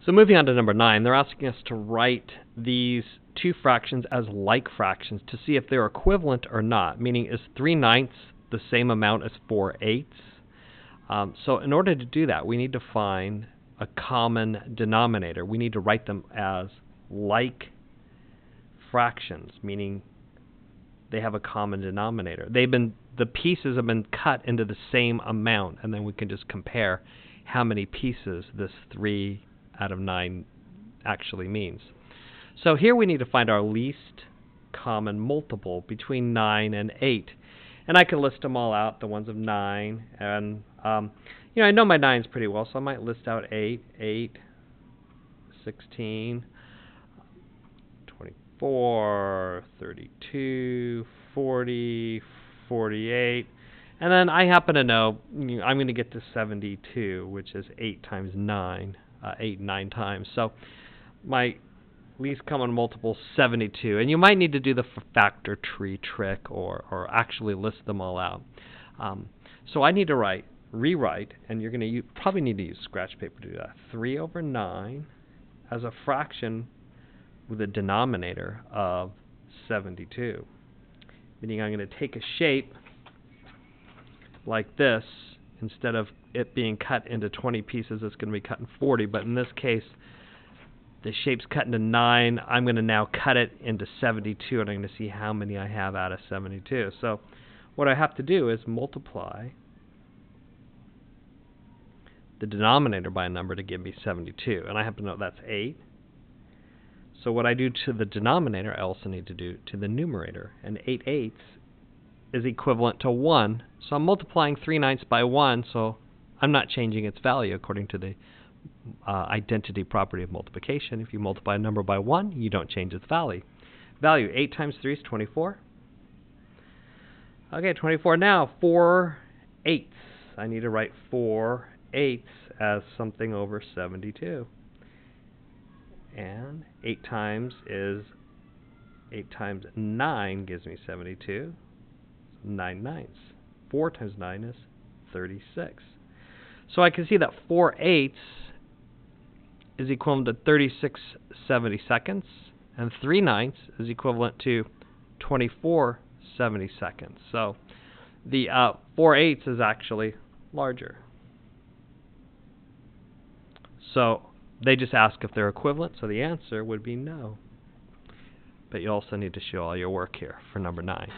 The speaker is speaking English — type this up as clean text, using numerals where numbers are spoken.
So moving on to number 9, they're asking us to write these two fractions as like fractions to see if they're equivalent or not, meaning is 3/9 the same amount as 4/8? So in order to do that, we need to find a common denominator. We need to write them as like fractions, meaning they have a common denominator. The pieces have been cut into the same amount, and then we can just compare how many pieces this 3 out of 9 actually means. So here we need to find our least common multiple between 9 and 8. And I can list them all out, the ones of 9. And, I know my 9s pretty well, so I might list out 8, 16, 24, 32, 40, 48. And then I happen to know I'm going to get to 72, which is 8 times 9, 8 9 times. So my least common multiple is 72. And you might need to do the factor tree trick or actually list them all out. So I need to rewrite, and you're going to probably need to use scratch paper to do that. 3 over 9 as a fraction with a denominator of 72. Meaning I'm going to take a shape like this. Instead of it being cut into 20 pieces, it's going to be cut in 40. But in this case, the shape's cut into 9. I'm going to now cut it into 72, and I'm going to see how many I have out of 72. So what I have to do is multiply the denominator by a number to give me 72. And I have to know that's 8. So what I do to the denominator, I also need to do to the numerator. And 8/8 is equivalent to 1. So I'm multiplying 3/9 by 1, so I'm not changing its value according to the identity property of multiplication. If you multiply a number by 1, you don't change its value. 8 times 3 is 24. Okay, 24 now. 4/8. I need to write 4/8 as something over 72. And 8 times 9 gives me 72. 9 9s. 4 times 9 is 36. So I can see that 4/8 is equivalent to 36 70-seconds, and 3/9 is equivalent to 24 70-seconds. So the 4/8 is actually larger. So they just ask if they're equivalent, so the answer would be no. But you also need to show all your work here for number 9.